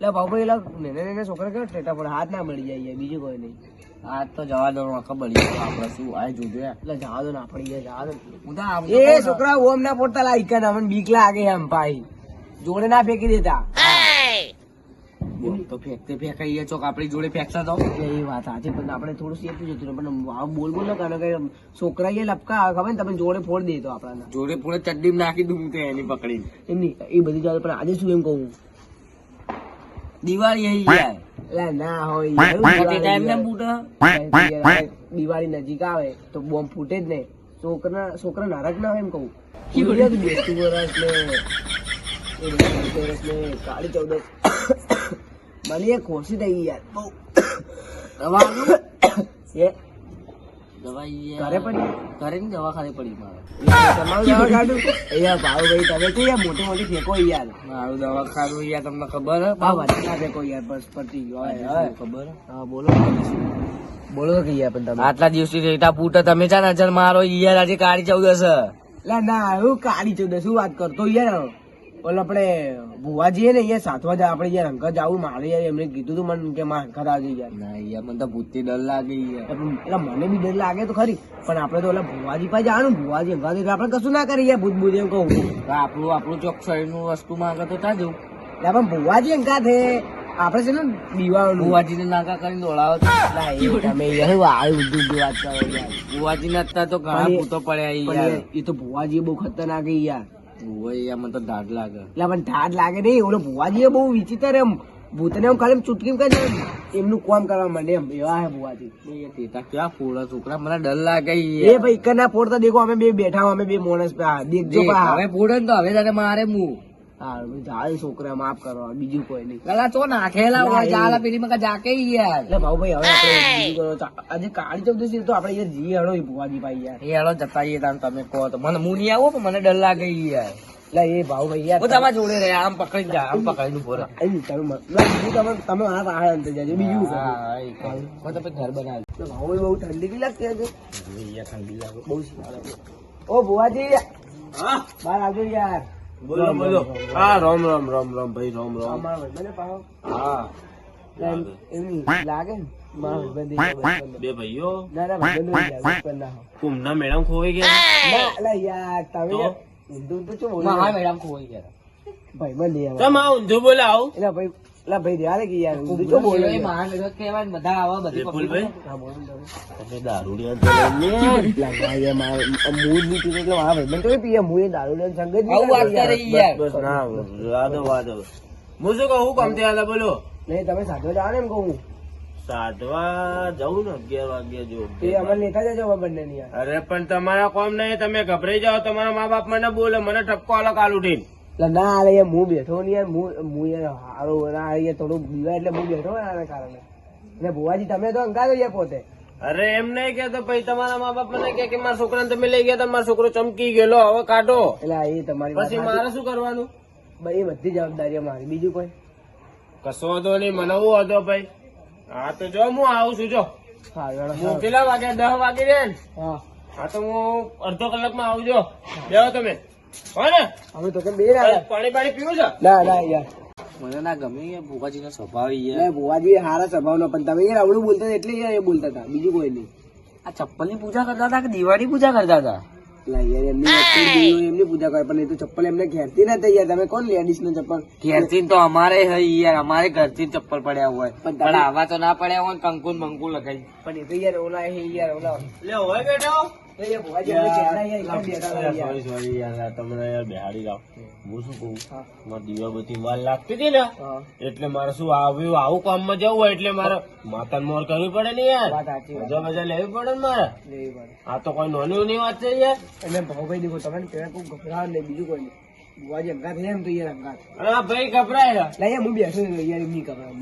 ભાઈ નેને છોકરા કેવો ટેટા પડે હાથ ના મળી જાય બીજું કોઈ નહીં. આ તો જવા દો ખબર આપડે શું આ જોજો એટલે જવા દો ના પડી જાય જવા દો. હું તો એ છોકરા ઓમ ના પડતા લા ઈકા ના મને બીક લાગે એમ ભાઈ જોડે ના ફેંકી દેતા. તો ફેંકતે ફેંકાઈએ ચોક આપડી જોડે ફેંકતા તો એ વાત સાચી પણ આપણે થોડું સેફટી જતું રહે. પણ બોલ બોલ ન કરે કે છોકરા એ લપકા આવે ખબર ને તમે જોડે ફોડ દે તો આપણા જોડે પૂરે ચડ્ડી નાખી દઉં તે એની પકડીને એમની એ બધી ચાલે. પણ આજે શું એમ કહું દિવાળી આવી યાર એટલે ના હોય ટાઈમ ને બુટા દિવાળી નજીક આવે તો બોમ્બ ફૂટે જ નહીં. છોકરા નારાજ ના હોય એમ કહું. બેસતું વરસ ને કાળી ચૌદસ મને એ ખોસી થઈ યાર બહુ એ દવાઈ ઘરે પડી ઘરે ની દવાખાને પડી મારે તમારું દવા કાઢું અહીંયા ભાવ ભાઈ તમે તો યાર મોટી મોટી ફેંકો યાર મારું દવાખાનું યાર તમને ખબર હે ભાવ વધારે ના ફેંકો યાર બસ પતી ગયો ખબર હા બોલો બોલો કે યાર પણ તમે આટલા દિવસથી રેટા ફૂટે તમે ચા નજર મારો યાર આજે કાળી ચૌદસ એટલે ના હું કાળી ચૌદસ શું વાત કરતો યાર ઓલો આપડે ભુવાજી ને યાર સાતવા જાય આપડે યાર અંકલ જાવું મારે યાર એમને કીધું તું મને કે માં અંકલ આવજે યાર. ના યાર મને તો ભૂતથી ડર લાગે યાર. એટલે મને બી ડર લાગે તો ખરી પણ આપડે તો ઓલા ભુવાજી પાસે જવાનું ભુવાજી અંકલ આપડે કશું ના કરીએ ભૂત ભૂત એમ કહું. તો આપણું ચોકસાઈ નું વસ્તુ માંગે તો ત્યાં જવું. એટલે પણ ભુવાજી અંકા છે આપડે છે ને દીવાનું બુવાજી ને નાકા કરીને દોડાવો તો તમે યાર આવી બુદ્ધિ વાત કરો યાર. બુવાજી ને અત્યારે તો ઘણા ભૂતો પડ્યા યાર. એ તો ભુવાજી બહુ ખતરનાક યાર. યાર મને તો દાઢ લાગે. એટલે પણ ધાડ લાગે નહીં ઓલો ભુવાજી બહુ વિચિત્ર એમ ભૂતને એમ ખાલી ચૂટકી કરી એમનું કામ કરવા માંડે એમ એવા હે ભુવાજી. કેવા ફોડા છોકરા મને ડર લાગે એ ભાઈ એક ના ફોડતા દેખો અમે બે બેઠા અમે બે માણસ દેખજો હવે ફોડે ને તો હવે તારે મારે હું જાય છોકરા માફ કરવા બીજું કોઈ નહીં. પેલા તો નાખેલા હોય ચાલ પેલી મકા જાકે યાર. એટલે ભાઈ હવે આપણે બીજું કરો આજે કાળી ચૌદશ તો આપડે યાર જી હળો ભુવાજી ભાઈ યાર. એ હેડો જતા જઈએ તમે કહો તો મને હું નહીં આવો પણ મને ડર લાગે યાર. એટલે એ ભાવ ભાઈ યાર હું તમારા જોડે રહે આમ પકડી જા આમ પકડી નું બોરા તમે મારા પાસે અંતર જાજો બીજું તો ઘર બનાવ્યું ભાવ બહુ ઠંડી બી લાગતી આજે ઠંડી લાગે બહુ ઓ ભુવાજી બહાર આવજો યાર. બોલો બોલો હા રામ રામ રામ રામ ભાઈ રામ રામ અમારા ભાઈ પાહો હા એમની લાગે ને મારા ભાઈ બે ભાઈઓ ના ના ભાઈ ના કુમના મેડમ ખોવાઈ ગયા ના અલા યાર તમે ઊંધું તો શું બોલો હા મેડમ ખોવાઈ ગયા ભાઈ મને યાર તમે ઊંધું બોલે આવું એલા ભાઈ યાર કે યાર ઊંધું તો બોલો મહાન મેડમ કહેવાય બધા આવા બધી પબ્લિક હા બોલો તમે દારૂડિયા લાગે મારે મૂડ ની પીને એટલે મારા ભાઈ મને તો પીએ હું દારૂ લેન સંગત આવું વાત કરે યાર બસ ના વાદો હું શું કહું કામ ત્યાં બોલો નહીં તમે સાધવા જાવ ને એમ કહું સાધવા જવું ને 11 વાગ્યા જો એ અમારે લેતા જજો બંને ની યાર. અરે પણ તમારા કોમ નહીં તમે ગભરાઈ જાઓ તમારા મા બાપ મને બોલે મને ઠપકો આલો કાલ ઉઠીને એટલે ના અરે યાર હું બેઠો ને યાર હું યાર હારો ના યાર થોડું બીવા એટલે હું બેઠો ને આના કારણે અને ભુવાજી તમે તો અંકારો યાર પોતે અરે એમ નહીં કેતો ભાઈ તમારા મા બાપ મને કે મારા છોકરાને તમે લઈ ગયા તમારો છોકરો ચમકી ગયેલો હવે કાઢો એટલે એ તમારી પછી મારે શું કરવાનું ભાઈ એ બધી જવાબદારી અમારી બીજું કોઈ કશો વાંધો નહીં મને હું હતો ભાઈ હા તો જો હું આવું છું જો હા હું કેટલા વાગ્યા 10 વાગી રે ને હા હા તો હું અડધો કલાકમાં આવજો બેહો તમે હો ને અમે તો કેમ બે ના પાણી પાણી પીવું છે ના ના યાર મને ના ગમે ભૂકાજી નો સ્વભાવ ભુવાજી હારા સ્વભાવ નો પણ તમે યાર આવડું બોલતા હતા એટલે યાર એ બોલતા હતા બીજું કોઈ નહીં. આ ચપ્પલ ની પૂજા કરતા હતા કે દિવાળી પૂજા કરતા હતા એટલે યાર એમની પૂજા કરે પણ એ તો ચપ્પલ એમને ઘેરતી ના થઈ યાર તમે કોણ લેડીઝ નો ચપ્પલ ઘેરથી તો અમારે યાર અમારે ઘરથી ચપ્પલ પડ્યા હોય પણ આવા તો ના પડ્યા હોય કંકુ બંકુ લગાવી પણ એ તો યાર ઓલા હે યાર ઓલા લે હોય બેઠો ભુવાજી આપણે ઘેરના યાર એકદમ બેઠા હતા યાર. સોરી યાર તમને યાર બેહાડી રાખ હું શું કહું મારે દીવાબત્તી વાર લાગતી હતી ને એટલે મારે શું આવ્યું આવું કામમાં જવું હોય એટલે મારે માતાને મોર કરવી પડે ને યાર વાત સાચી વાત. મજા મજા લેવી પડે ને મારે લેવી પડે. આ તો કોઈ નાની વાત છે યાર એટલે ભાઈ દેખો તમે પેલા કોઈ ગભરાવ નહીં બીજું કોઈ નહીં. ભુવાજી અંગાત હે એમ તો યાર અંગાત અરે ભાઈ ગભરાય એટલે યાર હું બેઠો ને યાર એમની ગભરાવ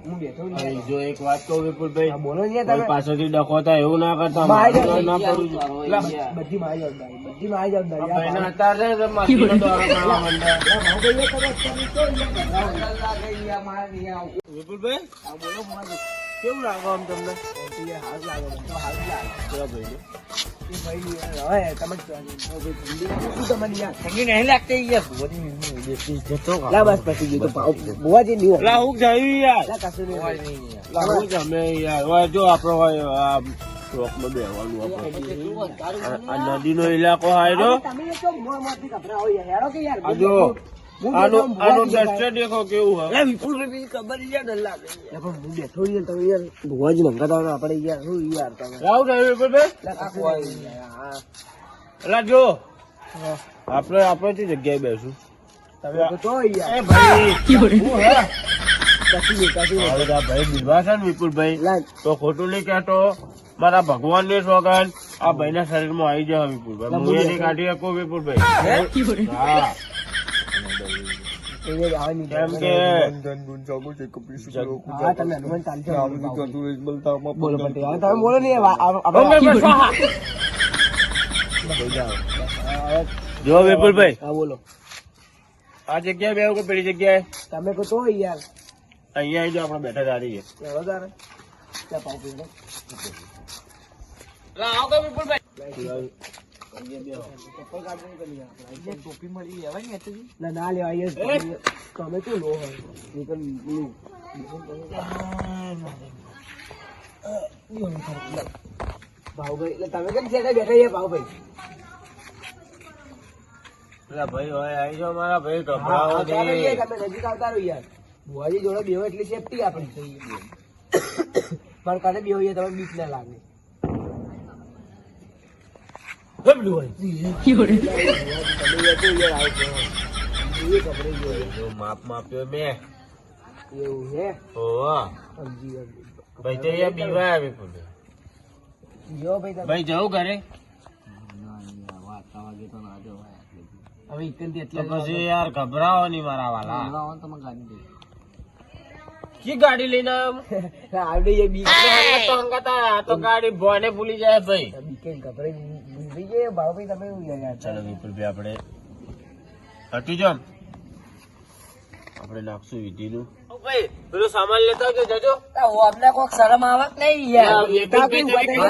હું બેઠો ને યાર. જો એક વાત કહું વિપુલભાઈ હા, બોલો ને યાર કોઈ તમે પાછળથી ડખો થાય એવું ના કરતા મારી મારે ના જવાબદારી. પડવું જોઈએ. બધી મારી જવાબદારી બધી મારી જવાબદારી આ ભાઈને અત્યારે છે, માથીનો દોરો કરવા માંડે. વિપુલભાઈ હા, બોલો ભુવાજી. કેવું લાગે આમ તમને યાર હાથ લાગે મને તો હાથ લાગે કેવા ભાઈ એ ભાઈ હવે તમે ઠંડી શું તમારી યાર ઠંડી નહીં લાગતી યાર ભુવાજી દેશી જતો લા બસ પછી ગયું તો ભુવાજી નહીં લા હું જયું યાર લા કશું નહીં લા હું જમે યાર હવે જો આપણો હોય આ ચોકમાં બેહવાનું આપણે આ નદીનો ઇલાકો હાયરો તમે તો મોંમાંથી કપડા હોય હેડો કે યાર આ જો આનું દ્રશ્ય દેખો કેવું હોય વિપુલભાઈ ખબર યાર ડર લાગે યાર પણ હું બેઠો યાર તમે યાર ભુવાજી નંગાતા આપણે યાર શું યાર તમે રાવ થયું વિપુલભાઈ લા કશું નહીં યાર હા લા જો આપણે જે જગ્યાએ બેસું તમે તો તો યાર એ ભાઈ કશું નહીં હવે આ ભાઈ બીવા છે ને વિપુલભાઈ લા તો ખોટું નહીં કહેતો મારા ભગવાન ની સોગન આ ભાઈ ના શરીર માં આવી જાય વિપુલભાઈ હું એની કાઢી શકું વિપુલભાઈ હા એ આવવાની કેમ કે હા તમે હનુમાન ચાલશે બોલો પટેલ હવે તમે બોલો ને જો વિપુલભાઈ હા બોલો આ જગ્યાએ બેવું કે પેલી જગ્યાએ તમે કહો તો યાર અહીંયા આવી જાઓ આપણે બેઠા દાડીએ એવો તારે ત્યાં પાવ પીને ટોપી મળી લેવાય ને હતી ના ના લેવા યાર તમે તો લો હોય ભાવભાઈ એટલે તમે કેમ છે બેઠા યાર ભાવભાઈ પેલા ભાઈ હોય આવી જાઓ મારા ભાઈ હા, ગભરાવો ચાલો નહીં. યાર, તમે નજીક આવતા રહો યાર ભુવાજી જોડે બેહો એટલી સેફટી આપણી મારા કાને બેહો યાર તમે બીક ના લાગે જો માપ માપ્યો મેં એવું હે ઓહો. સમજી ગયો. ભાઈ તો અહીંયા બીવાયા વિપુલભાઈ. જો ભાઈ તમે ભાઈ જવું ઘરે હવે ઇકનથી તો એટલે પછી યાર ગભરાવો નહીં મારા વાલા તમે ગાડી દે કી ગાડી લઈને આવ્યો? આવડે યાર બીક આપણે તો હંગાતા આ તો ગાડી ભોને ભૂલી જાય ભાઈ. બીકે ગભરાઈ બીવી જાય ભાવભાઈ તમે એવું યાર ચાલો વિપુલભાઈ આપણે હટી જાઓ. આપણે નાખશું વિધિનું. ભાઈ પેલું સામાન લેતા આવજો જજો. અમને કોક શરમ આવક નહીં યાર વિપુલભાઈ તમે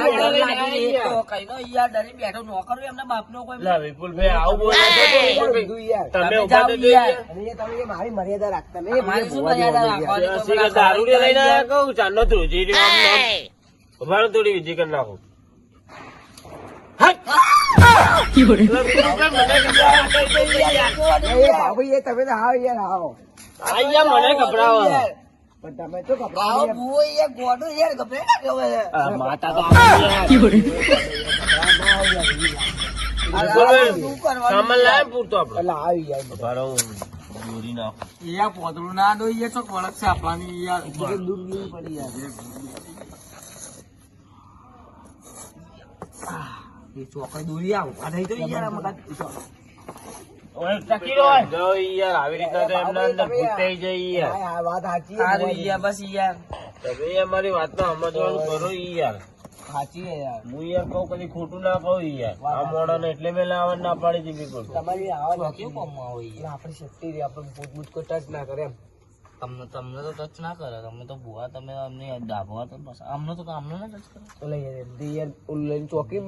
લા વિપુલભાઈ આવું બોલે છે તો વિપુલભાઈ યાર તમે ઉભા થજો યાર. અને એ તમે એ મારી મર્યાદા રાખતા નહીં મારી શું મર્યાદા રાખવાની? હસી કે દારૂ લઈને આવ્યા કહું ચાંદનો ધ્રુજી રહ્યો આમ નામ. ઉભા રહો, થોડી વિધિ કરી નાખું. ભાવભાઈ એ તમે તો આવો યાર આવો અહીંયા મને ગભરાવો. પણ તમે તો આવો ગભરાવો ભૂવો યાર ગોડો યાર ગભરે ના ગમે છે. આ માતા તો આપણી યાર. શું કરવાનું? સામાન લાવે પૂરતો આપણે. એટલે આવી યાર ઉભા રહો, હું દોરી નાખું. યાર પોતળું ના દો યાર ચોક વળક છે આપવાની યાર દૂર નહીં પડી યાર એ ચોકડી દોરી આવ આ નહીં તો યાર આમાં ઓય ટકી રહો. જો યાર આવી રીતના તો એમના અંદર ભૂત થઈ જાય યાર. હા, આ વાત સાચી સારું છે યાર બસ યાર તમે યાર મારી વાતનો સમજવાનું કરો યાર. સાચી છે યાર હું યાર કહું કદી ખોટું ના કહું યાર. આ મોડાને એટલે મેં લાવવાનું ના પાડી દીધી બિલકુલ. તમારી આવા કેવું કામમાં આવે યાર આપણી શક્તિ રે આપણે ભૂત ભૂત કોઈ ટચ ના કરે એમ તમને તો ટચ ના કરે તમે તો ભૂવા તમે અમને દાભવા તો બસ અમને તો અમને ના ટચ કરે એટલે યાર એમથી યાર ઓનલાઈન ચોકી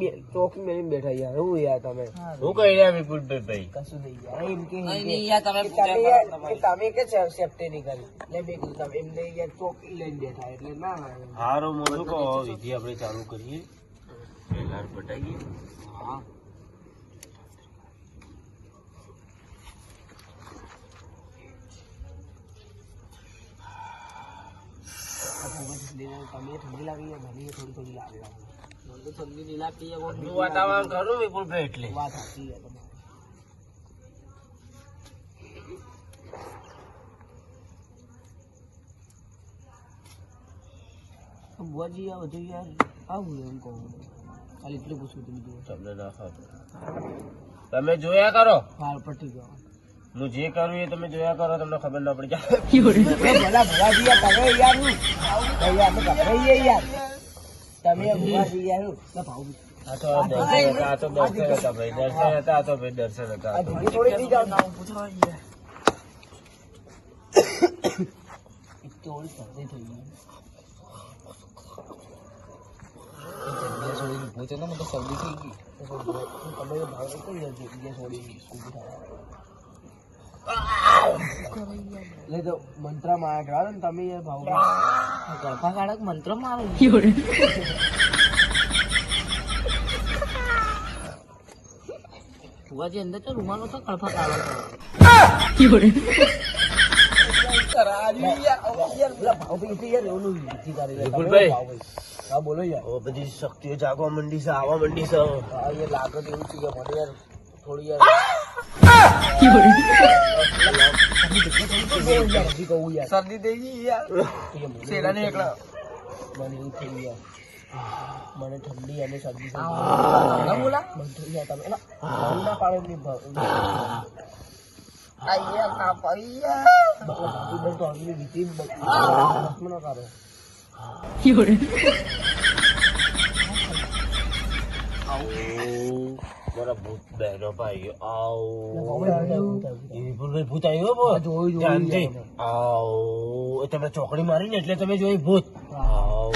મેળીને બેઠા યાર હું યાર તમે હું કહી રહ્યા વિપુલભાઈ ભાઈ. કશું નહીં યાર એમ કે નહીં યાર તમે કે પૂજા તમે કરો યાર- તમારી. કે તમે કે સેફટી નહીં કરી એટલે મેં કીધું તમે એમને યાર ચોકી લઈને બેઠા એટલે ના આવે. હારું હું શું કહું વિધિ આપણે ચાલુ કરીએ. પહેલા પટાઈએ. હા તમે ઠંડી લાગી મને થોડી થોડી લાગે મને તો ઠંડી નહીં લાગતી યાર ઠંડુ વાતાવરણ ખરું વિપુલભાઈ એટલે. વાત સાચી છે તમારી. બુઆજી આ બધું યાર આવું એમ કહું ખાલી એટલું પૂછું તું બીજું તમને ના ખાતો. તમે જોયા કરો. હાલ પટી ગયો હું જે કરું એ તમે જોયા કરો, તમને ખબર ના પડી જાય. ભલા ભુવાજી યાર તમે યાર હું ભાઈ આપણે ગભરાઈએ યાર તમે ભુવાજી યાર હું ના ભાવ આ તો દર્શન હતા, આ તો દર્શન હતા ભાઈ, દર્શન હતા, આ તો ભાઈ દર્શન હતા. આ થોડી થોડી નહીં જાવ ના પૂછો યાર એક તો ઓળી શરદી થઈ ગઈ છોડીને પૂછે ને મને તો શરદી થઈ ગઈ. તમે ભાવ કઈ જગ્યા છોડી ઊભી થવા એટલે તો મંત્ર માં આગળ ને તમે યાર ભાવ ગળફા કાઢક મંત્ર મારે. ભુવાજી અંદર તો રૂમાલો તો ગળફા કાઢો વિપુલભાઈ. હા બોલો યાર. હવે બધી શક્તિઓ જાગવા મંડી છે, આવવા મંડી છે. હા યાર લાગે તો એવું છે કે મને યાર થોડી યાર શરદી થઈ ગઈ યાર. શેરા ને એકલા મને એવું થયું યાર. મને ઠંડી અને શરદી થઈ ગઈ. બોલા બંધ થઈ ગયા તમે એલા ભાવ ના પાડે એમની ભાવ મારા ભૂત બહેનો ભાઈઓ આવો. વિપુલભાઈ ભૂત આવ્યો બો. જોયું ધ્યાનથી. આવો. એ તમે ચોકડી મારી ને એટલે તમે જોઈ ભૂત. આવો.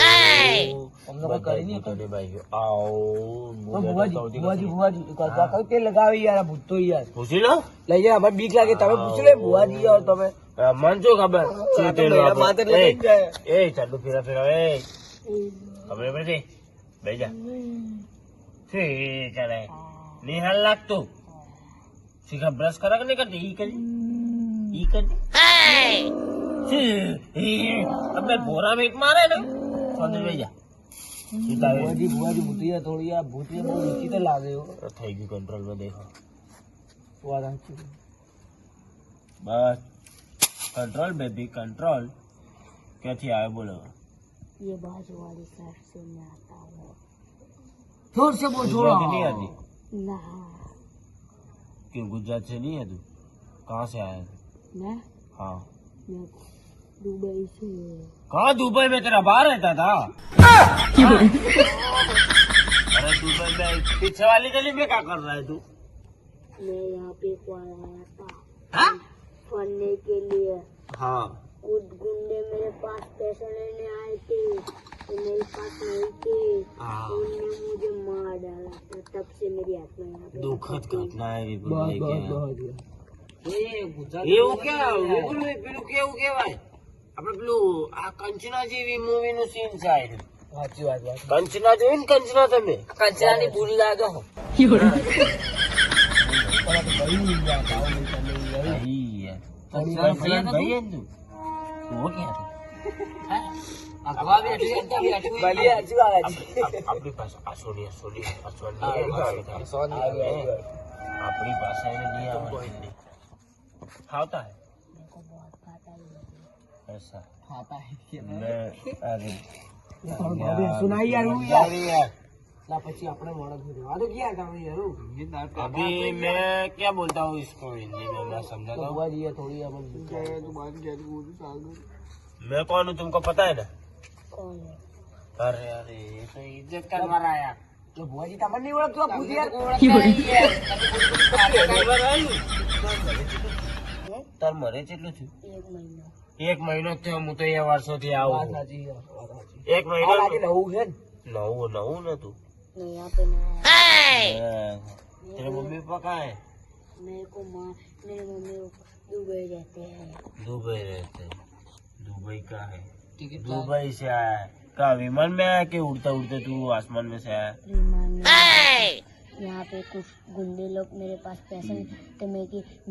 બધા ભૂતોને ભાઈઓ આવો. તે લગાવી યાર ભૂત તો યાર પૂછી લો. લઈ જાય અમારે બીક લાગે તમે પૂછી લે ભુવાજી યાર તમે મન શું ખબર છે તેનો મેરા માથે લઈ જાય. એ ચાલુ ફેરા ફેરા એ ખબર પડે બેસી જા. ઠીક કરે નિહાલ લાગતું શીખા બ્રશ કરા કે નહીં કરતી ઈ કરી આપણે ભોરા મેક મારે ને સોને બેસી જા. ભુવાજી ભુવાજી ભૂત યાર થોડી યાર ભૂત યાર બહુ વિચિત્ર લાગે એવું. થઈ ગયું કંટ્રોલ માં દેખો. વાત સાચી. બસ કંટ્રોલ બેબી કંટ્રોલ. ક્યાંથી આવ્યો બોલો. ये बाजू वाली साइड से मैं आता हूँ. जोर से बोल गुजराती नहीं आती ना क्यों? गुजरात से नहीं है तू? कहाँ से आया है? मैं हाँ. मैं दुबई से. कहाँ दुबई में? तेरा बाहर रहता था. अरे दुबई में पीछे वाली गली में क्या कर रहा है तू? मैं यहाँ पे को आया था हाँ पढ़ने के लिए. हाँ. कुछ गुंडे मेरे पास पैसे लेने आए थे तो मेरे पास नहीं थे. हाँ. उनने मुझे मार डाला था. तब से मेरी आत्मा यहाँ पे. दुखद घटना है विपुल બસ भाई બસ के. બસ એવું क्या વિપુલ ભાઈ પેલું કેવું કેવાય આપડે પેલું આ કંચના જેવી મૂવી નું સીન છે આ. સાચી વાત વાત કંચના જોઈ ને કંચના તમે? કંચરાની ભૂલ લાગે હો. ભાઈ યાર. થોડી તારો વાર friend ભાઈ હે ને તું? वो क्या था? અગવા બેઠી અંદર બેઠી ભલી સાચી વાત સાચી. આપણી પાસે આ સોનિયા આપણી પાસે એને નહીં આવડતી. ખાવતા है मेरे को बहुत खाता है. ऐसा ખાતા હે કે मैं अरे સુનાઈ યાર હું યાર ના પછી આપણે મોડો થયો આ તો ક્યાં તમે યાર अभी मैं क्या बोलता हूँ इसको हिंदी में मैं समझाता हूँ. ભુવાજી યાર થોડી યાર તું બાત કે બોલ સાલ मैं कौन हूँ तुमको पता है ना? कौन है? अरे अरे ये तो इज्जत करवा रहा है. તો ભુવાજી તમને નહીં ઓળખતો ભૂત યાર તાર મરે કેટલું થયું? 1 महीना. 1 મહિનો જ થયો. હું તો એ વર્ષોથી વાત આવું. સાચી યાર વાત સાચી. 1 આ લાગે મહિનો નવું છે ને નવું નતું. मैं यहाँ पे नया. तेरे मम्मी पापा कहाँ है? मेरे को मेरे मम्मी दुबई रहते हैं. दुबई रहते हैं. दुबई का है? ટિકિટ दुबई से आया है. कहा विमान में आया कि उड़ते उड़ते तू आसमान में से आया? विमान में. यहाँ पे कुछ गुंडे लोग मेरे पास पैसे नहीं तो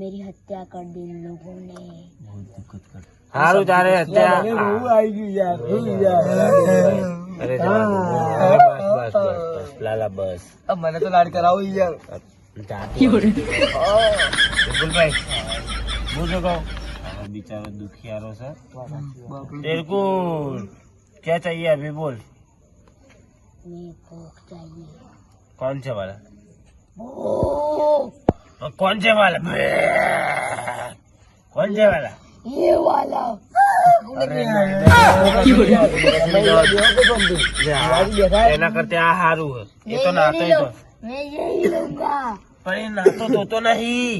मेरी हत्या कर दी इन लोगों ने. बहुत दुखद कर. हारू तारे हत्या. મને બહુ આવી ગયું યાર હું યાર अरे बस बस बस बस लाला बस. अब મને તો લાડ કરાવો યાર विपुल भाई मुझे कहो बेचारा दुखियारो से तेरे को क्या चाहिए अभी बोल. मेरे को चाहिए. कौन से वाला? कौन से वाला? कौन से वाला? ये वाला. એના કરતા આ સારું છે. એ તો નાતો તો मैं यही लूंगा. પણ એ નાતો તો નહીં.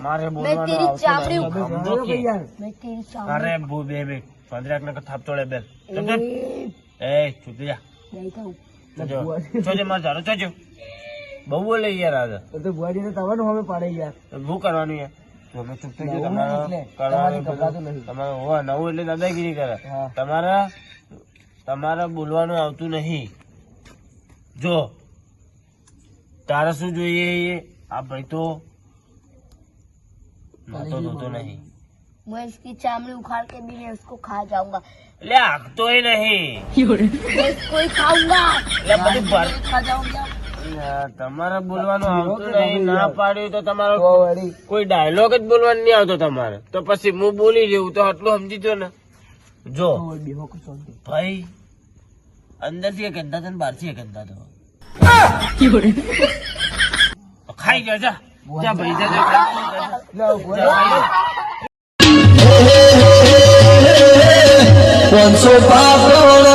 મારે मैं तेरी चामड़ी સમજો કે? मैं तेरी चामड़ी. અરે બેબી શાંતિ રાખ નકર થાપ તોડે બેલ સમજે એ છૂટી જા જોજો જોજો માર જારો જોજો બહુ બોલે યાર આજે તો બુઆજી તમારું હવે પાડે યાર શું કરવાનું યાર તમે ચૂપ થઈ ગયો નવું તમારે એટલે કરવાનું તમારી ગભરાતું નહીં. તમારે હોવા નવું એટલે દાદાગીરી કરે હા. તમારે બોલવાનું આવતું નહીં જો તારે શું જોઈએ એ આ ભાઈ તો નાતો ધોતો નહીં मैं इसकी चामड़ी उखाड़ के भी मैं उसको खा जाऊंगा એટલે આગતોય નહીં मैं इसको ही खाऊंगा એટલે બધું ભર खा जाऊंगा યાર, તમારે બોલવાનું આવતું નહીં ના પાડ્યું તો તમારો તો વળી કોઈ ડાયલોગ જ બોલવાનું નહીં આવતો તમારે તો પછી હું બોલી જેવું તો આટલું સમજી જો ને જો તો વળી બેહો કે શાંતિ. ભાઈ અંદર થી એક અંદા બહાર થી એક અંદા તો ખાઈ જા જા જા ભાઈ જા જા. લે આવો, બુઆજી. જા ભાઈ. 500 પાપડ